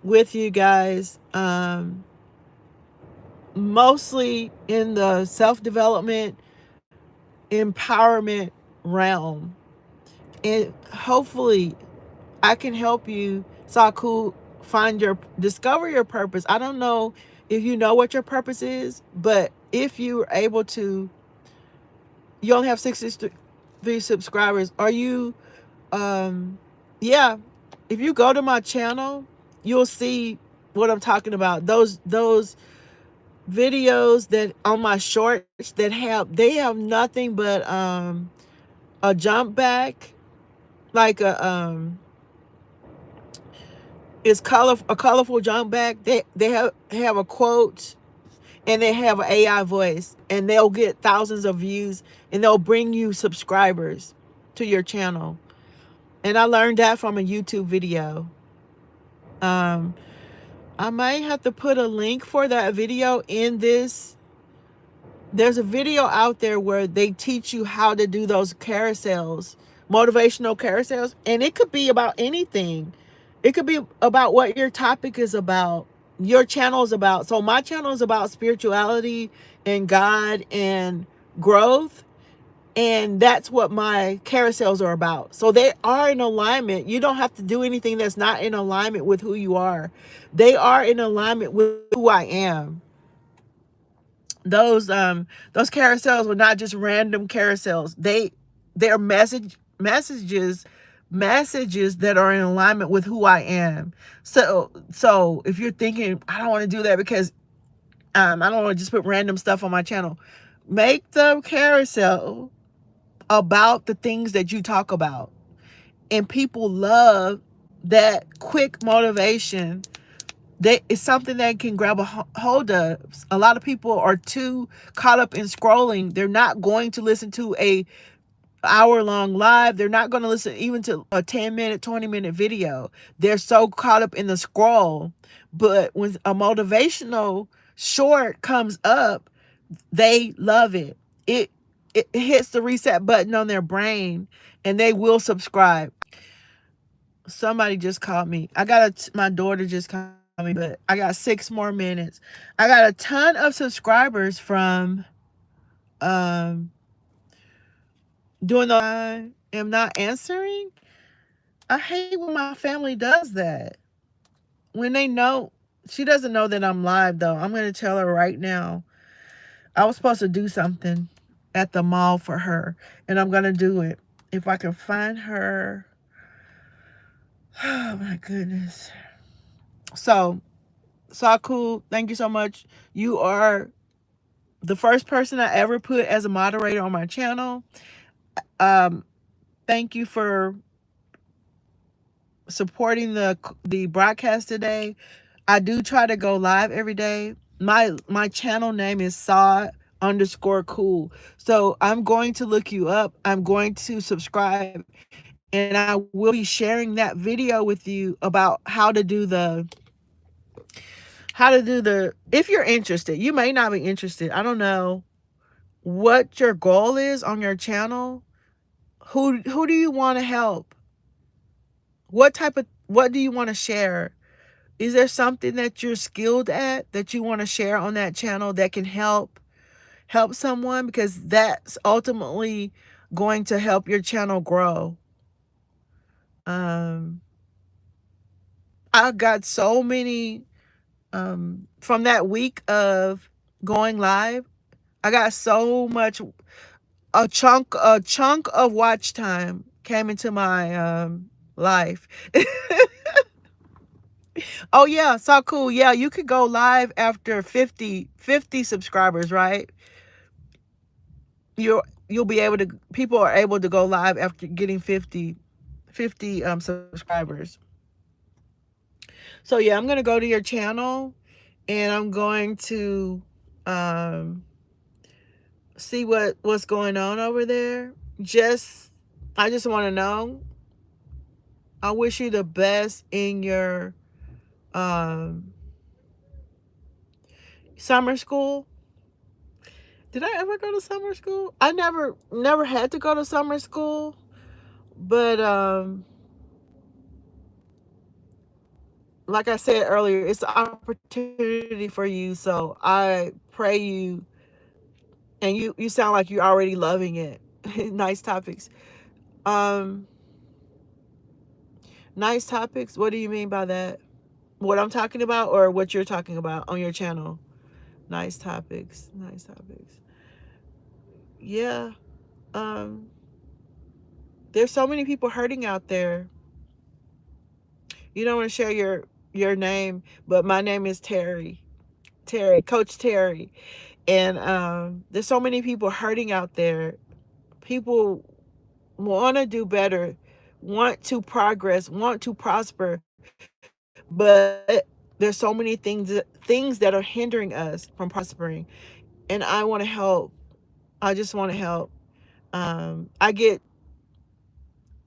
with you guys. Mostly in the self-development, empowerment realm. And hopefully I can help you, Saku, discover your purpose. I don't know if you know what your purpose is, but if you're able to, you only have 63 subscribers. Are you, yeah, if you go to my channel, you'll see what I'm talking about. Those videos that on my shorts that they have nothing but a jump back, like a colorful jump back. They have a quote, and they have an AI voice, and they'll get thousands of views, and they'll bring you subscribers to your channel. And I learned that from a YouTube video. um I might have to put a link for that video in this. There's a video out there where they teach you how to do those carousels, motivational carousels, and it could be about anything. It could be about what your topic is about, your channel is about. So my channel is about spirituality and God and growth, and that's what my carousels are about. So they are in alignment. You don't have to do anything that's not in alignment with who you are. They are in alignment with who I am. Those carousels were not just random carousels. They're messages that are in alignment with who I am. So if you're thinking, I don't want to do that because I don't want to just put random stuff on my channel, make the carousel about the things that you talk about. And people love that quick motivation. It's something they can grab a hold of. A lot of people are too caught up in scrolling. They're not going to listen to a hour-long live. They're not going to listen even to a 10-minute, 20-minute video. They're so caught up in the scroll. But when a motivational short comes up, they love it. It hits the reset button on their brain, and they will subscribe. Somebody just called me. My daughter just called me, but I got 6 more minutes. I got a ton of subscribers from um doing the I am not answering. I hate when my family does that. When they know, she doesn't know that I'm live though. I'm gonna tell her right now. I was supposed to do something at the mall for her, and I'm gonna do it. If I can find her. Oh my goodness. So Saku, thank you so much. You are the first person I ever put as a moderator on my channel. Um, Thank you for supporting the broadcast today. I do try to go live every day. My channel name is saw_cool. So I'm going to look you up. I'm going to subscribe, and I will be sharing that video with you about how to do the if you're interested. You may not be interested. I don't know what your goal is on your channel. Who do you want to help? What do you want to share? Is there something that you're skilled at that you want to share on that channel that can help someone, because that's ultimately going to help your channel grow. um I got so many from that week of going live. I got so much, a chunk of watch time came into my life. Oh yeah, so cool. Yeah, you could go live after 50 subscribers, right? You'll be able to, people are able to go live after getting 50 subscribers. So yeah, I'm gonna go to your channel, and I'm going to um see what's going on over there. Just I just want to know. I wish you the best in your um summer school. Did I ever go to summer school? I never had to go to summer school, but like I said earlier, it's an opportunity for you. So I pray you, and you sound like you're already loving it. Nice topics. Um, Nice topics. What do you mean by that? What I'm talking about, or what you're talking about on your channel? Nice topics. Nice topics. Yeah. Um, there's so many people hurting out there. You don't want to share your name, but my name is Terry. Terry, Coach Terry. And there's so many people hurting out there. People want to do better, want to progress, want to prosper, but there's so many things that are hindering us from prospering. And I want to help. I just want to help. Um, I get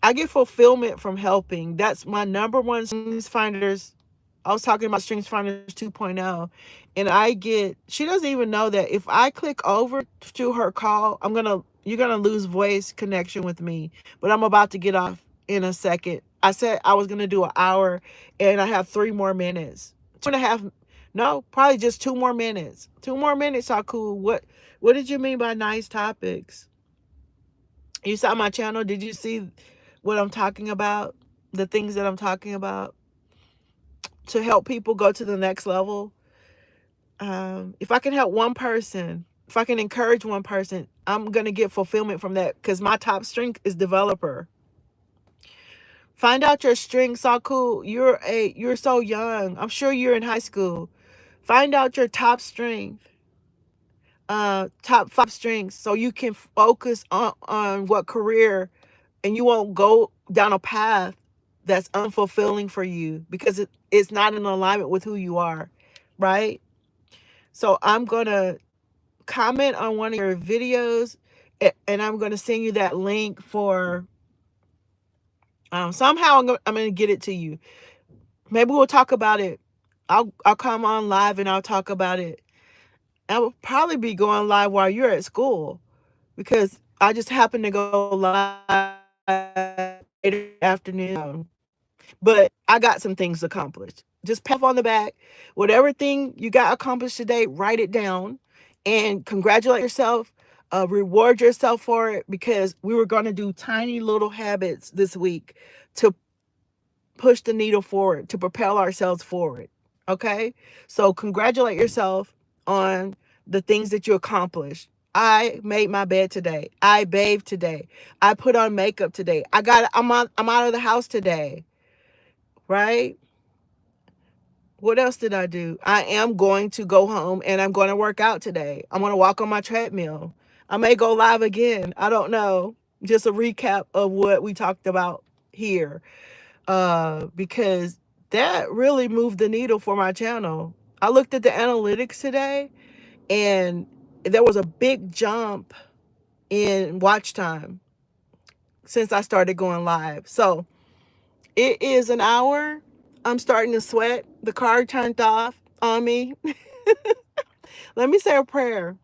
I get fulfillment from helping. That's my number one Strengths Finders. I was talking about Strengths Finders 2.0, and I get, she doesn't even know that if I click over to her call, you're gonna lose voice connection with me. But I'm about to get off in a second. I said I was gonna do an hour, and I have 3 more minutes. 2.5, no, probably just 2 more minutes. 2 more minutes are cool. What did you mean by nice topics? You saw my channel. Did you see what I'm talking about? The things that I'm talking about to help people go to the next level. If I can help one person, if I can encourage one person, I'm gonna get fulfillment from that, because my top strength is developer. Find out your strengths. All cool. You're so young. I'm sure you're in high school. Find out your top strength, top 5 strengths, so you can focus on what career, and you won't go down a path that's unfulfilling for you, because it's not in alignment with who you are, right? So I'm going to comment on one of your videos, and I'm going to send you that link for somehow I'm going to get it to you. Maybe we'll talk about it. I'll come on live and I'll talk about it. I will probably be going live while you're at school, because I just happen to go live later afternoon. But I got some things accomplished. Just pat yourself on the back. Whatever thing you got accomplished today, write it down and congratulate yourself. Reward yourself for it, because we were going to do tiny little habits this week to push the needle forward, to propel ourselves forward. Okay? So congratulate yourself on the things that you accomplished. I made my bed today. I bathed today. I put on makeup today. I'm out of the house today. Right? What else did I do? I am going to go home and I'm going to work out today. I'm going to walk on my treadmill. I may go live again. I don't know. Just a recap of what we talked about here. Because that really moved the needle for my channel. I looked at the analytics today and there was a big jump in watch time since I started going live. So it is an hour. I'm starting to sweat. The car turned off on me. Let me say a prayer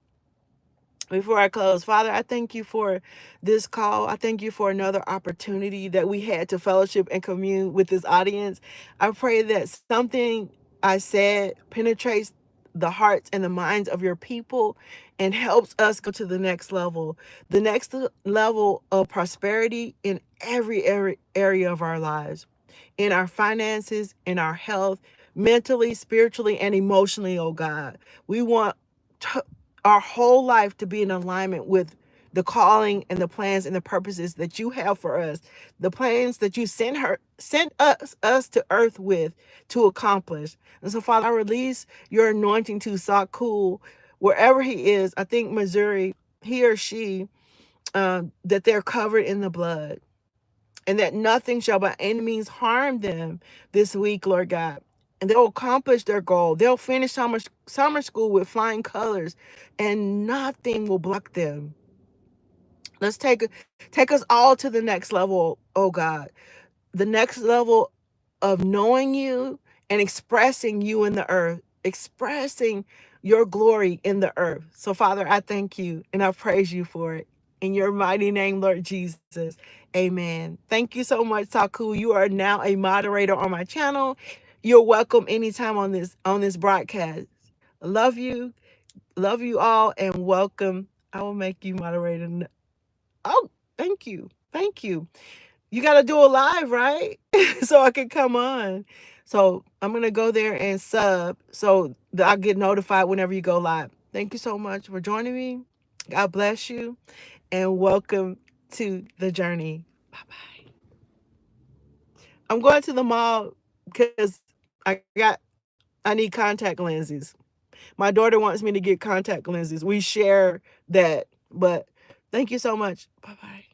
before I close. Father, I thank you for this call. I thank you for another opportunity that we had to fellowship and commune with this audience. I pray that something I said penetrates the hearts and the minds of your people and helps us go to the next level of prosperity in every area of our lives, in our finances, in our health, mentally, spiritually, and emotionally, oh God. We want to, our whole life to be in alignment with the calling and the plans and the purposes that you have for us, the plans that you sent us to earth with to accomplish. And so, Father, I release your anointing to Sakul, wherever he is. I think Missouri, he or she, that they're covered in the blood and that nothing shall by any means harm them this week, Lord God. And they'll accomplish their goal. They'll finish summer school with flying colors, and nothing will block them. Let's take us all to the next level, oh God. The next level of knowing you and expressing you in the earth, expressing your glory in the earth. So, Father, I thank you and I praise you for it. In your mighty name, Lord Jesus. Amen. Thank you so much, Taku. You are now a moderator on my channel. You're welcome anytime on this broadcast. Love you. Love you all and welcome. I will make you moderator. Oh, thank you. Thank you. You got to do a live, right? So I can come on. So I'm going to go there and sub so that I get notified whenever you go live. Thank you so much for joining me. God bless you and welcome to the journey. Bye bye. I'm going to the mall because I need contact lenses. My daughter wants me to get contact lenses. We share that, but thank you so much. Bye bye.